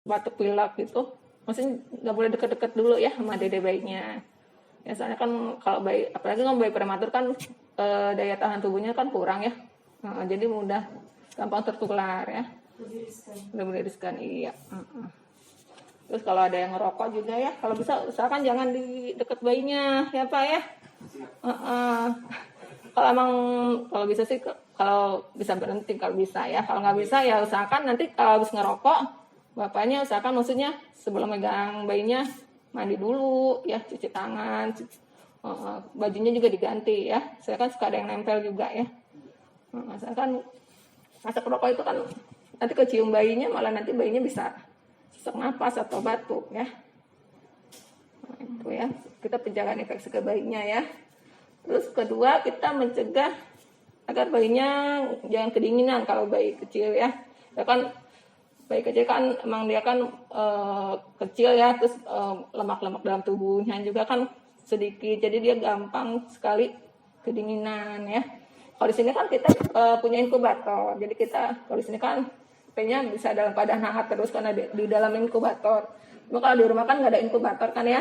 batuk pilek gitu, maksudnya nggak boleh deket-deket dulu ya sama dede bayinya. Ya soalnya kan kalau bayi, apalagi kalau bayi prematur kan daya tahan tubuhnya kan kurang ya. Jadi mudah gampang tertular ya. Lebih riskan, iya. Terus kalau ada yang ngerokok juga ya, kalau bisa usahakan jangan di deket bayinya ya Pak ya. Kalau emang kalau bisa sih, kalau bisa berhenti kalau bisa ya. Kalau nggak bisa ya usahakan nanti kalau habis ngerokok, bapaknya usahakan maksudnya sebelum megang bayinya mandi dulu ya, cuci tangan, bajunya juga diganti ya. Saya kan suka ada yang nempel juga ya. Saya kan asap rokok itu kan nanti kecium bayinya, malah nanti bayinya bisa sesak napas atau batuk ya. Nah, itu ya, kita penjagaan infeksi ke bayinya ya. Terus kedua, kita mencegah agar bayinya jangan kedinginan kalau bayi kecil ya. Ya kan bayi kecil kan emang dia kan kecil ya, terus lemak-lemak dalam tubuhnya juga kan sedikit, jadi dia gampang sekali kedinginan ya. Kalau di sini kan kita punya inkubator, jadi kita kalau di sini kan bayinya bisa dalam keadaan hangat terus karena di dalam inkubator. Cuma kalau di rumah kan nggak ada inkubator kan ya,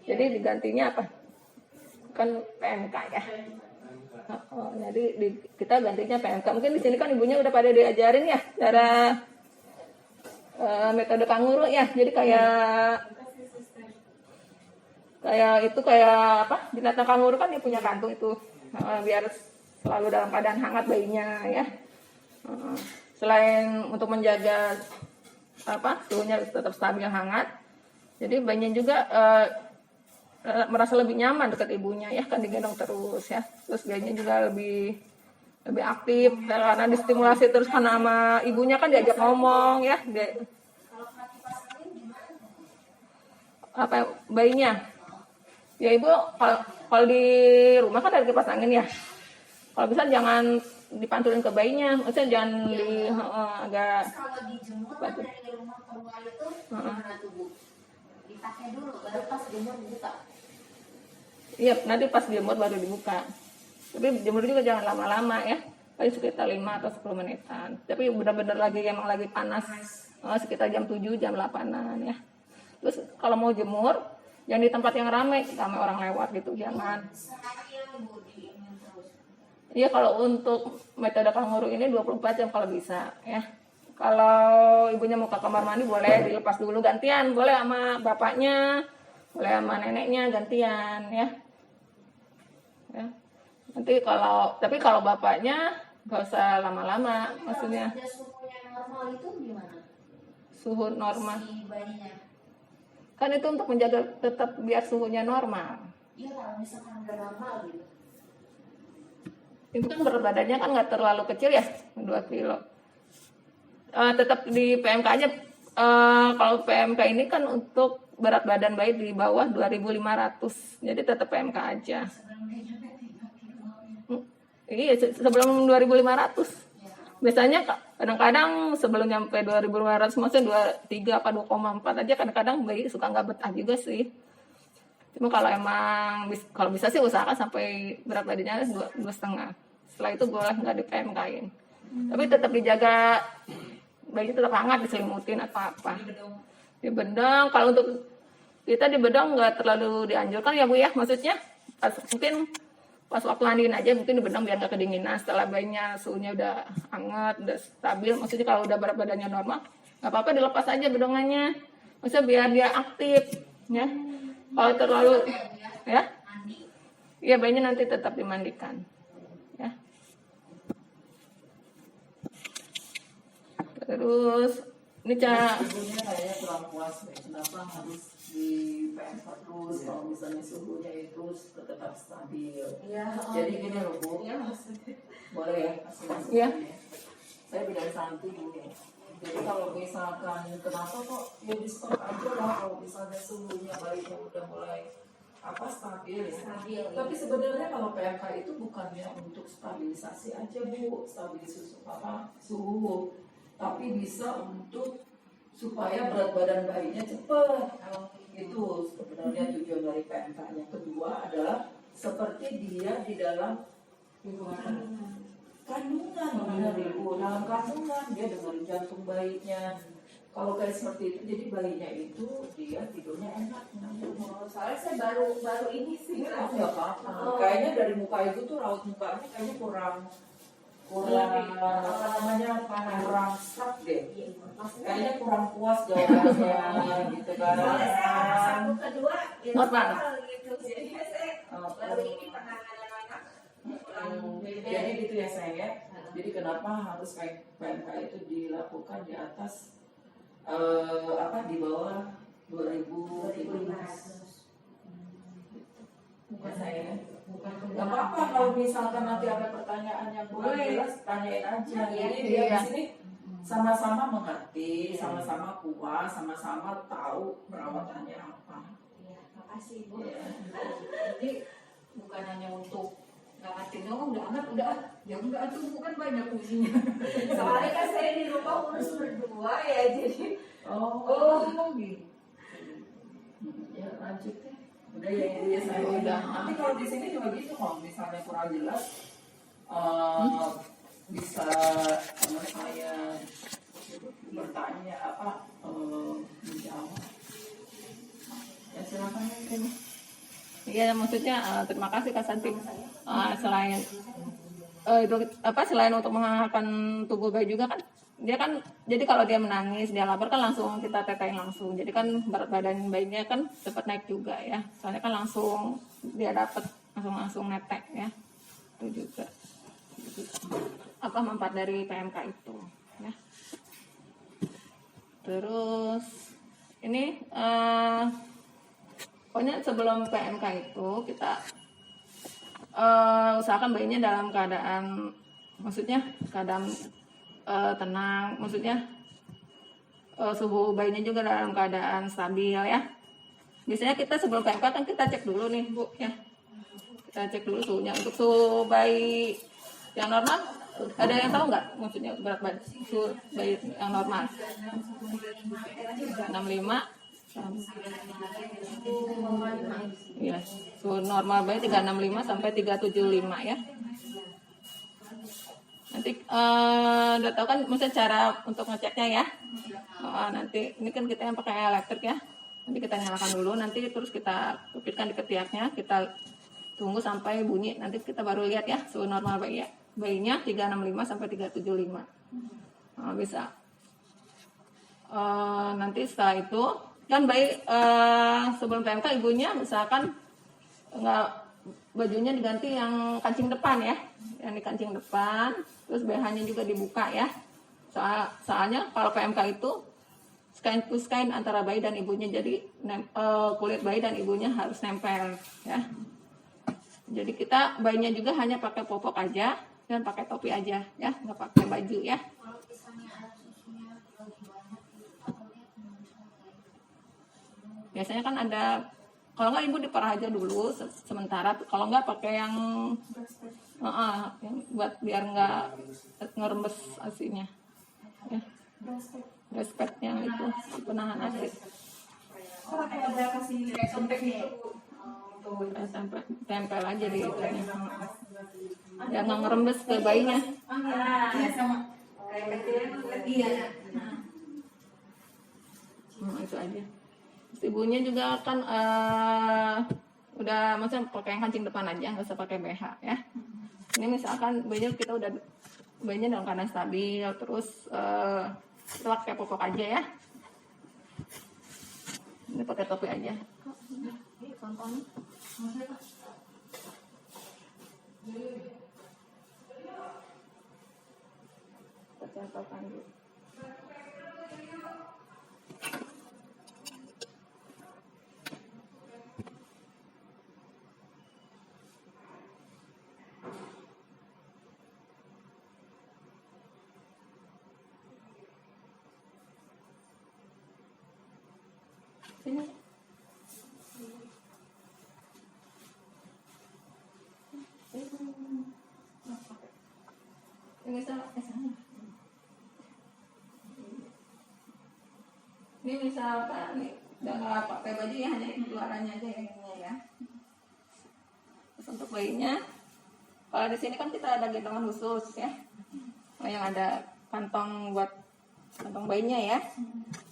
jadi digantinya apa? Kan PMK ya. Jadi kita gantinya PMK. Mungkin di sini kan ibunya udah pada diajarin ya cara metode kanguru ya. Jadi kayak apa? Binatang kanguru kan dia punya kantung itu biar selalu dalam keadaan hangat bayinya ya. Selain untuk menjaga apa suhunya tetap stabil hangat, jadi bayinya juga merasa lebih nyaman dekat ibunya ya, kan digendong terus ya. Terus bayinya juga lebih aktif karena distimulasi terus karena sama ibunya kan diajak ngomong ya. Apa bayinya? Ya ibu kalau di rumah kan ada kipas angin ya. Kalau bisa jangan dipantulin ke bayinya, maksudnya jangan di agak. Kalau dijemur kan dari rumah ke rumah itu gimana tuh Bu? Dipakai dulu, baru pas jemur dibuka. Iya, nanti pas jemur baru dibuka. Tapi jemur juga jangan lama-lama ya. Paling sekitar 5 atau 10 menitan. Tapi benar-benar emang lagi panas. Sekitar jam 7, jam 8-an ya. Terus kalau mau jemur, jangan di tempat yang ramai orang lewat gitu, jangan. Iya, kalau untuk metode kanguru ini 24 jam kalau bisa ya. Kalau ibunya mau ke kamar mandi boleh dilepas dulu gantian, boleh sama bapaknya, boleh sama neneknya gantian ya. Ya. Nanti tapi kalau bapaknya nggak usah lama-lama, maksudnya. Suhunya normal itu gimana? Suhu normal. Si bayinya. Kan itu untuk menjaga tetap biar suhunya normal. Iya, kalau misalkan nggak normal gitu. Itu kan berat badannya kan nggak terlalu kecil ya, 2 kilo. Tetap di PMK aja. Kalau PMK ini kan untuk berat badan bayi di bawah 2.500, jadi tetap PMK aja. Iya, sebelum 2.500. Biasanya kadang-kadang sebelum nyampe 2.500, maksudnya 23 apa 2,4 aja kadang-kadang bayi suka nggak betah juga sih. Cuma kalau bisa sih usahakan sampai berat badannya 2,5. Setelah itu boleh nggak di PMK-in. Tapi tetap dijaga, bayinya tetap hangat, diselimutin atau apa. Di bedong, kalau untuk kita di bedong nggak terlalu dianjurkan ya Bu ya, maksudnya mungkin pas waktu mandiin aja mungkin di bedong biar nggak kedinginan. Setelah bayinya suhunya udah hangat, udah stabil, maksudnya kalau udah berat badannya normal, nggak apa-apa dilepas aja bedongannya, maksudnya biar dia aktif ya. Kalau terlalu ya, iya bayinya nanti tetap dimandikan ya. Terus ini ibunya kayaknya kurang puas deh, kenapa harus di PMK terus kalau misalnya suhunya itu tetap stabil. Ya, jadi gini loh Bu, ya, boleh ya? ya. Saya bidan Santi gini. Jadi kalau misalkan kenapa kok ya di stop aja lah kalau misalnya suhunya bayinya udah mulai stabil ya. Tapi sebenarnya kalau PMK itu bukannya untuk stabilisasi aja Bu, stabilisasi suhu, tapi bisa untuk supaya berat badan bayinya cepat. Itu sebenarnya tujuan dari PMK-nya. Kedua adalah seperti dia di dalam kandungan, benar Ibu, dalam kandungan dia dengerin jantung bayinya, Kalau kayak seperti itu, jadi bayinya itu dia tidurnya enak. Oh, soalnya saya baru ini sih. Oh, nggak apa-apa. Kayaknya dari muka itu tuh raut mukanya kayaknya kurang apa namanya, kurang serak deh. Kayaknya kurang puas jawabannya gitu kan. Soalnya saya satu kedua ya Normal. gitu. Jadi saya baru ini penanganan anak. Jadi gitu ya sayang ya. Jadi kenapa harus PMK itu dilakukan di atas di bawah 2.500? Bukan saya. Gak apa-apa kalau misalkan nanti ada pertanyaan yang kurang jelas, tanyain aja. Jadi dia di sini sama-sama mengerti, sama-sama puas, sama-sama tahu perawatannya apa. Iya, makasih Bu. Ya. Jadi bukan hanya untuk nggak ngerti dong, udah anak udah ya enggak tuh bukan banyak fungsinya. Soalnya kan saya di rumah urus berdua ya jadi Gitu. Ya lanjut deh. Udah ya ibu ya saya. Udah. Nanti kalau di sini juga gitu, kalau misalnya kurang jelas, bisa sama saya bertanya menjawab. Ya silakan mungkin. Iya, maksudnya terima kasih Kak Santi. Selain itu selain untuk menghangatkan tubuh bayi juga kan, dia kan jadi kalau dia menangis, dia lapar kan langsung kita tetein langsung. Jadi kan berat badan bayinya kan cepat naik juga ya. Soalnya kan langsung dia dapat langsung netek ya. Itu juga manfaat dari PMK itu ya. Terus ini pokoknya sebelum PMK itu kita usahakan bayinya dalam keadaan, maksudnya keadaan tenang, maksudnya suhu bayinya juga dalam keadaan stabil ya. Biasanya kita sebelum PMK kan kita cek dulu nih Bu ya, kita cek dulu suhunya. Untuk suhu bayi yang normal, ada yang tahu nggak maksudnya berat badan suhu bayi yang normal? 65. Ya, suhu normal bayi 365 sampai 375 ya. Nanti udah tahu kan maksudnya cara untuk ngeceknya ya. Nanti ini kan kita yang pakai elektrik ya. Nanti kita nyalakan dulu, nanti terus kita pipitkan di ketiaknya, kita tunggu sampai bunyi, nanti kita baru lihat ya suhu normal bayi ya. Bayinya 365 sampai 375. Bisa. Nanti setelah itu kan bayi sebelum PMK ibunya misalkan nggak, bajunya diganti yang kancing depan ya, yang di kancing depan, terus BH-nya juga dibuka ya. Soalnya kalau PMK itu kain plus kain antara bayi dan ibunya, jadi kulit bayi dan ibunya harus nempel ya. Jadi kita bayinya juga hanya pakai popok aja dan pakai topi aja ya, nggak pakai baju ya. Kalau misalnya ada susunya lebih banyak gitu, takutnya Biasanya kan ada, kalau nggak ibu diperah aja dulu sementara, kalau nggak pakai yang yang buat biar nggak ngerembes asinya ya, breastpad yang itu penahan asi. kayak ada kasih contek gitu. Tempel aja di itunya, biar nggak ngerembes ke bayinya. Ya sama kayak kecilnya iya. Itu aja. Terus ibunya juga kan udah maksudnya pakai yang kancing depan aja, nggak usah pakai BH ya. Ini misalkan bayinya kita udah bayinya dalam keadaan stabil, terus kita pakai popok aja ya. Ini pakai topi aja. Ini contohnya. Kita contohkan dulu. Sini. Ini misalkan nih udah nggak pakai baju ya, hanya luarannya aja yang ini ya. Terus untuk bayinya, kalau di sini kan kita ada gendongan khusus ya, yang ada kantong buat kantong bayinya ya.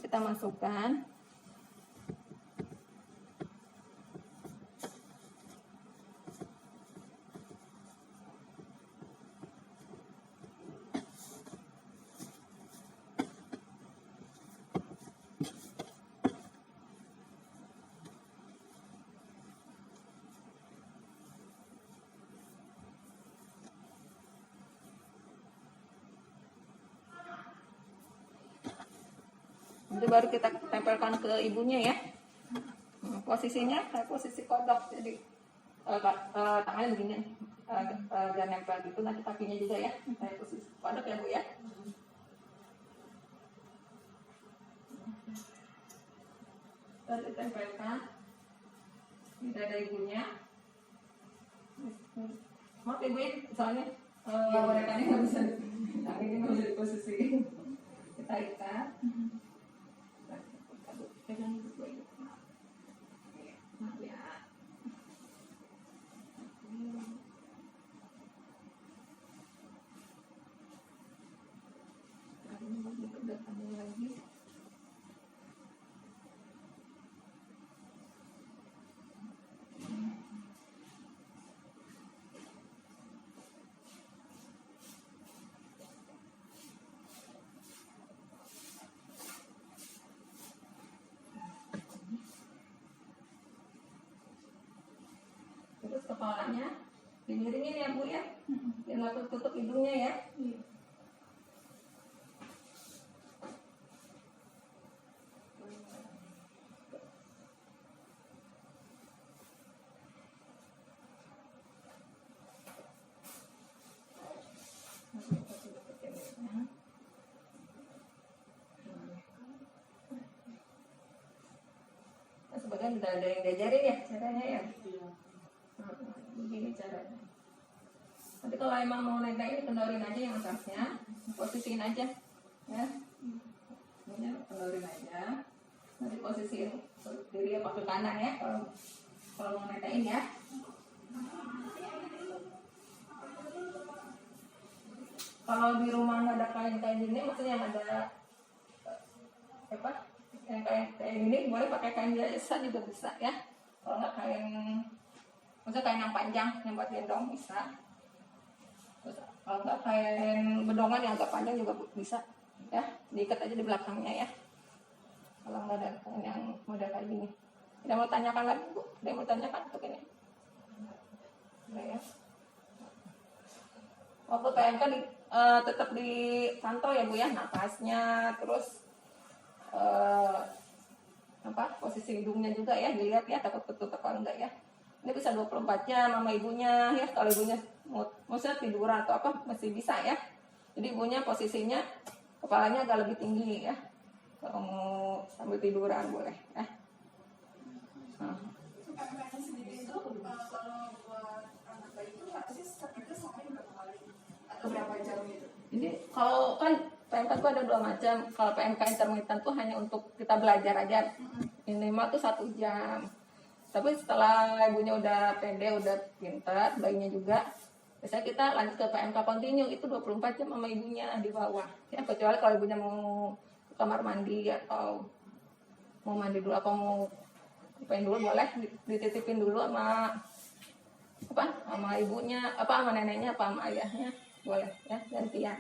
Kita masukkan. Nanti baru kita tempelkan ke ibunya ya. Posisinya kayak posisi kodok, jadi tangannya begini, jangan nempel gitu, nanti kakinya juga ya, kayak posisi kodok ya Bu ya. Lalu ditempelkan di dada ibunya. Maaf ibu ya, soalnya bonekanya nggak bisa, nah ini nggak bisa diposisiin. Kita ikat. Pegang dulu ibu. Maaf ya. Lagi. Terus kepalanya dimiringin ya Bu ya, biar nggak tutup hidungnya ya. Nah, sebagian udah ada yang diajarin ya caranya ya. Begini caranya. Nanti kalau emang mau naik ini kendorin aja yang atasnya, posisiin aja ya. Ini kendorin aja. Nanti posisiin diri apa ke kanan ya kalau mau naik ya. Kalau di rumah nggak ada kain-kain gini, maksudnya yang ada apa? Yang kain gini boleh pakai kain biasa juga bisa ya. Kalau nggak kain, maksudnya kain yang panjang yang buat gendong bisa. Terus, kalau nggak kain bedongan yang agak panjang juga bisa ya. Diikat aja di belakangnya ya. Kalau nggak ada kain yang model kayak gini. Tidak mau tanyakan lagi Bu? Tidak mau tanyakan untuk ini? Udah ya. Waktu PMK tetap dipantau ya Bu ya, napasnya, terus posisi hidungnya juga ya, dilihat ya takut ketutup apa enggak ya. Ini bisa 24 jam sama ibunya ya, kalau ibunya maksudnya tiduran atau apa masih bisa ya. Jadi ibunya posisinya kepalanya agak lebih tinggi ya, kalau mau sambil tiduran boleh ya. Berapa jam itu? Jadi kalau kan PMK itu ada 2 macam. Kalau PMK intermittent tuh hanya untuk kita belajar aja, minimal tuh 1 jam. Tapi setelah ibunya udah pede, udah pintar, bayinya juga, biasanya kita lanjut ke PMK continue, itu 24 jam sama ibunya di bawah. Ya, kecuali kalau ibunya mau ke kamar mandi atau mau mandi dulu atau mau ngapain dulu, boleh dititipin dulu sama ibunya, sama neneknya, sama ayahnya, boleh ya, gantian.